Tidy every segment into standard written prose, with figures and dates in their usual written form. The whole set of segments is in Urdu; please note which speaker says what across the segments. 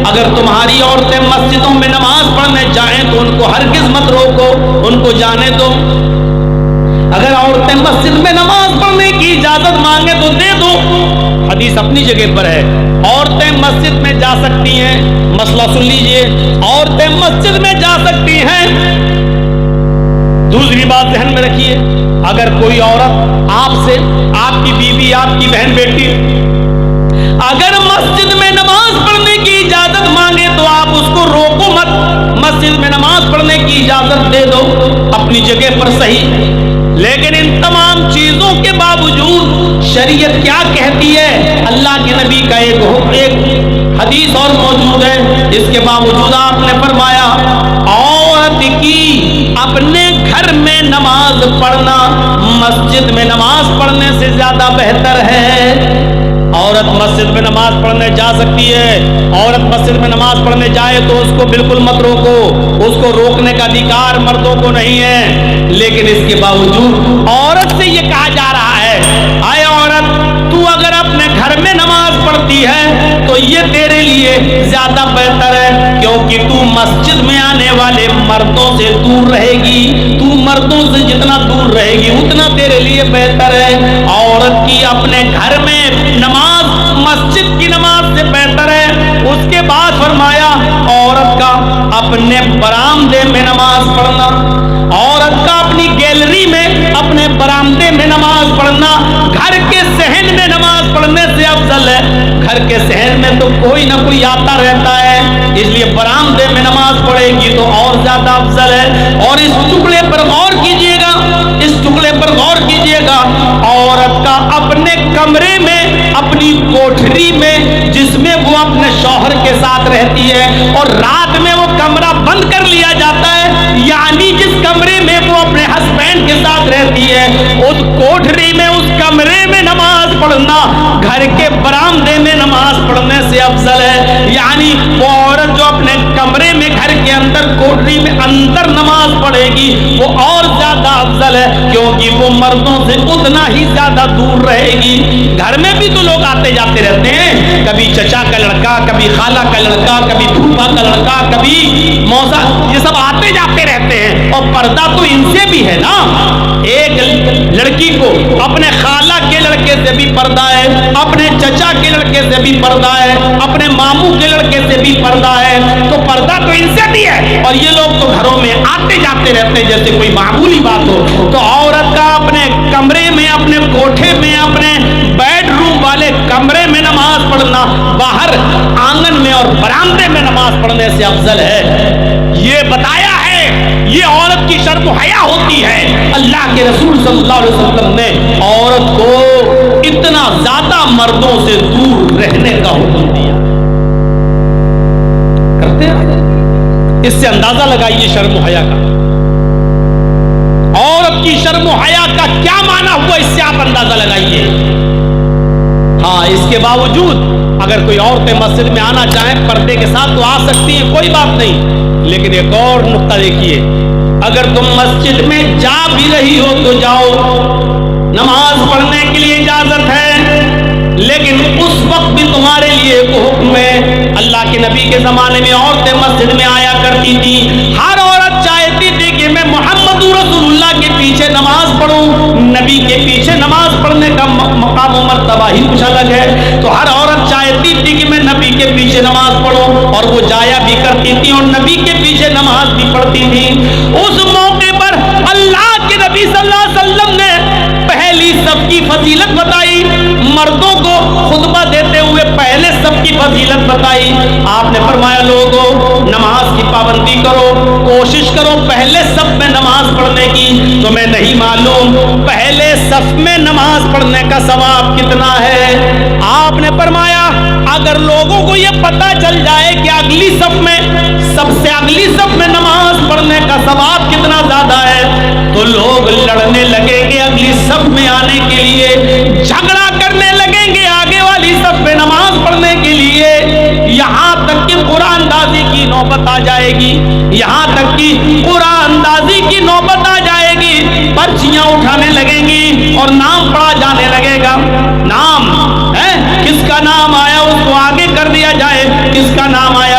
Speaker 1: اگر تمہاری عورتیں مسجدوں میں نماز پڑھنے جائیں تو ان کو ہرگز مت روکو، ان کو جانے دو۔ اگر عورتیں مسجد میں نماز پڑھنے کی اجازت مانگے تو دے دو۔ حدیث اپنی جگہ پر ہے، عورتیں مسجد میں جا سکتی ہیں۔ مسئلہ سن لیجئے، عورتیں مسجد میں جا سکتی ہیں۔ دوسری بات ذہن میں رکھیے، اگر کوئی عورت آپ سے، آپ کی بیوی، آپ کی بہن بیٹی اگر مسجد میں نماز پڑھنے کی اجازت مانگے تو آپ اس کو روکو مت، مسجد میں نماز پڑھنے کی اجازت دے دو، اپنی جگہ پر صحیح۔ لیکن ان تمام چیزوں کے باوجود شریعت کیا کہتی ہے؟ اللہ کے نبی کا ایک حدیث اور موجود ہے، اس کے باوجود آپ نے فرمایا عورت کی اپنے گھر میں نماز پڑھنا مسجد میں نماز پڑھنے سے زیادہ بہتر ہے۔ عورت مسجد میں نماز پڑھنے جا سکتی ہے، عورت مسجد میں نماز پڑھنے جائے تو اس کو بالکل مت روکو، اس کو روکنے کا ادھیکار مردوں کو نہیں ہے۔ لیکن اس کے باوجود عورت سے یہ کہا جا رہا ہے، اے عورت تو اگر اپنے گھر میں نماز پڑھتی ہے تو یہ تیرے لیے زیادہ بہتر ہے، کیونکہ تو مسجد میں آنے والے مردوں سے دور رہے گی، تو مردوں سے جتنا دور رہے گی اتنا تیرے لیے بہتر ہے۔ عورت کی اپنے گھر میں نماز مسجد کی نماز سے بہتر ہے۔ اس کے بعد فرمایا عورت کا اپنے برآمدے میں نماز پڑھنا، عورت کا اپنی گیلری میں، اپنے برآمدے میں نماز پڑھنا گھر کے صحن میں نماز پڑھنے سے افضل ہے۔ گھر کے صحن میں تو کوئی نہ کوئی آتا رہتا ہے، اس لیے برآمدے میں نماز پڑھے گی تو اور زیادہ افضل ہے۔ اور اس ٹکڑے پر غور کیجئے گا، اس ٹکڑے پر غور کیجئے گا، عورت کا اپنے کمرے میں، اپنی کوٹھری میں جس میں وہ اپنے شوہر کے ساتھ رہتی ہے اور رات میں وہ کمرہ بند کر لیا جاتا ہے، یعنی جس کمرے میں وہ اپنے ہسبینڈ کے ساتھ رہتی ہے اس کوٹھری میں، اس کمرے میں نماز پڑھنا گھر کے برآمدے میں نماز پڑھنے سے افضل ہے۔ یعنی وہ عورت جو اپنے کمرے میں، گھر کے اندر کوٹھری میں اندر نماز پڑھے گی وہ اور زیادہ افضل ہے، کیونکہ وہ مردوں سے اتنا ہی زیادہ دور رہے گی۔ گھر میں بھی تو لوگ آتے جاتے رہتے ہیں، کبھی چچا کا لڑکا، کبھی خالہ کا لڑکا، کبھی پھوپھا کا لڑکا، کبھی موسا، یہ سب آتے جاتے رہتے ہیں، اور پردہ تو ان سے بھی ہے نا۔ ایک لڑکی کو اپنے خالہ کے لڑکے سے بھی پردہ ہے، اپنے چچا کے لڑکے سے بھی پردہ ہے، اپنے ماموں کے لڑکے سے بھی پردہ ہے، تو پردہ تو ان سے بھی ہے، اور یہ لوگ تو گھروں میں آتے جاتے رہتے ہیں جیسے کوئی معمولی بات ہو۔ تو عورت کا اپنے کمرے میں، اپنے کوٹھے میں، اپنے بیڈ روم والے کمرے میں نماز پڑھنا باہر آنگن میں اور برآمدے میں نماز پڑھنے سے افضل ہے۔ یہ بتایا ہے، یہ عورت کی شرم و حیا ہوتی ہے۔ اللہ کے رسول صلی اللہ علیہ وسلم نے عورت کو اتنا زیادہ مردوں سے دور رہنے کا حکم دیا۔ کرتے ہیں، اس سے اندازہ لگائیے شرم و حیا کا، عورت کی شرم و حیا کا کیا معنی ہوا، اس سے آپ اندازہ لگائیے۔ ہاں، اس کے باوجود اگر کوئی عورتیں مسجد میں آنا چاہیں پردے کے ساتھ تو آ سکتی ہیں، کوئی بات نہیں، لیکن ایک اور نقطہ دیکھیے، اگر تم مسجد میں جا بھی رہی ہو تو جاؤ، نماز پڑھنے کے لیے اجازت ہے، لیکن اس وقت بھی تمہارے لیے ایک حکم ہے۔ اللہ کے نبی کے زمانے میں عورتیں مسجد میں آیا کرتی تھی، ہر عورت چاہتی تھی کہ میں محمد رسول اللہ کے پیچھے نماز پڑھوں، نبی کے پیچھے نماز پڑھنے کا مقام و مرتبہ ہی کچھ الگ ہے، تو ہر عورت چاہتی تھی کہ میں نبی کے پیچھے نماز پڑھوں، اور وہ جایا بھی کرتی تھی اور نبی کے پیچھے نماز بھی پڑھتی تھی۔ اس موقع پر اللہ کے نبی صلی اللہ علیہ وسلم نے پہلی صف کی فضیلت بتائی، مردوں کو خطبہ دیتے ہوئے پہلے صف کی فضیلت بتائی۔ آپ نے فرمایا لوگوں نماز کی پابندی کرو، کوشش کرو پہلے صف میں نماز پڑھنے کی۔ تمہیں نہیں معلوم پہلے صف میں نماز پڑھنے کا ثواب کتنا ہے؟ آپ نے فرمایا اگر لوگوں کو یہ پتہ چل جائے کہ اگلی صف میں، سب سے اگلی صف میں نماز پڑھنے کا ثواب کتنا زیادہ ہے تو لوگ لڑنے لگیں گے اگلی صف میں آنے کے لیے، جھگڑا کرنے لگیں گے آگے والی صف میں نماز پڑھنے کے لیے، یہاں تک کہ قرآن اندازی کی نوبت آ جائے گی، یہاں تک کہ قرآن اندازی کی نوبت آ جائے گی، پرچیاں اٹھانے لگیں گی اور نام پڑھا جانے لگے گا۔ نام ہے، کس کا نام آیا اس کو آگے کر دیا جائے، کس کا نام آیا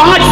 Speaker 1: 5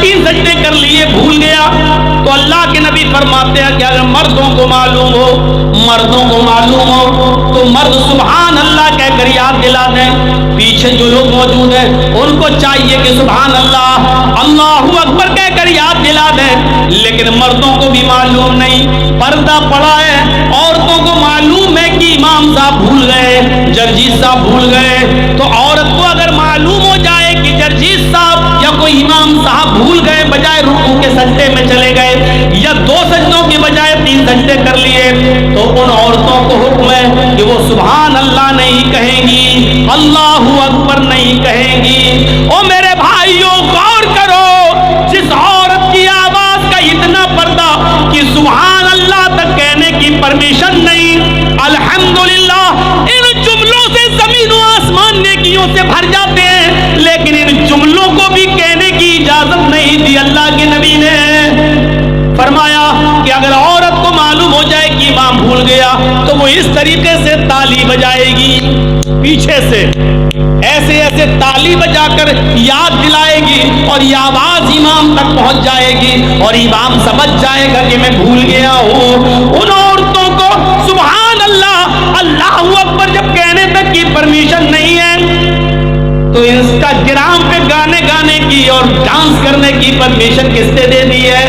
Speaker 1: 3 سجدے کر لیے بھول گیا، تو اللہ کے نبی فرماتے ہیں کہ اگر مردوں کو معلوم ہو تو مرد سبحان اللہ کہہ کر یاد دلا دیں۔ پیچھے جو لوگ موجود ہیں ان کو چاہیے کہ سبحان اللہ، اللہ اکبر کہہ کر یاد دلا دیں، لیکن مردوں کو بھی معلوم نہیں، پردہ پڑا ہے، عورتوں کو معلوم ہے کہ امام صاحب بھول گئے، جرجیت صاحب بھول گئے، تو عورت کو اگر معلوم ہو جائے کہ جرجیت صاحب یا کوئی امام صاحب بھول گئے، بجائے رکوع کے سجدے میں چلے گئے یا 2 سجدوں کے بجائے 3 سجدے کر لیے، تو ان عورتوں کو حکم ہے کہ وہ سبحان اللہ نہیں کہیں گی، اللہ اکبر نہیں کہیں گی۔ او میرے بھائیوں غور کرو، جس عورت کی آواز کا اتنا پردہ کہ سبحان اللہ تک کہنے کی پرمیشن نہیں، الحمدللہ ان جملوں سے زمین و آسمان نیکیوں سے بھر جاتے ہیں، لیکن ان جملوں کو بھی کہنے کی اجازت نہیں دی۔ اللہ کے نبی نے فرمایا کہ اگر عورت کو معلوم ہو جائے کہ امام بھول گیا تو وہ اس طریقے سے تالی بجائے گی، پیچھے سے ایسے ایسے تالی بجا کر یاد دلائے گی، اور یہ آواز امام تک پہنچ جائے گی اور امام سمجھ جائے گا کہ میں بھول گیا ہوں۔ ان عورتوں کو سبحان اللہ، اللہ اکبر جب کہنے تک کی پرمیشن نہیں ہے تو انسٹاگرام پہ گانے گانے کی اور ڈانس کرنے کی پرمیشن کس نے دے دی ہے؟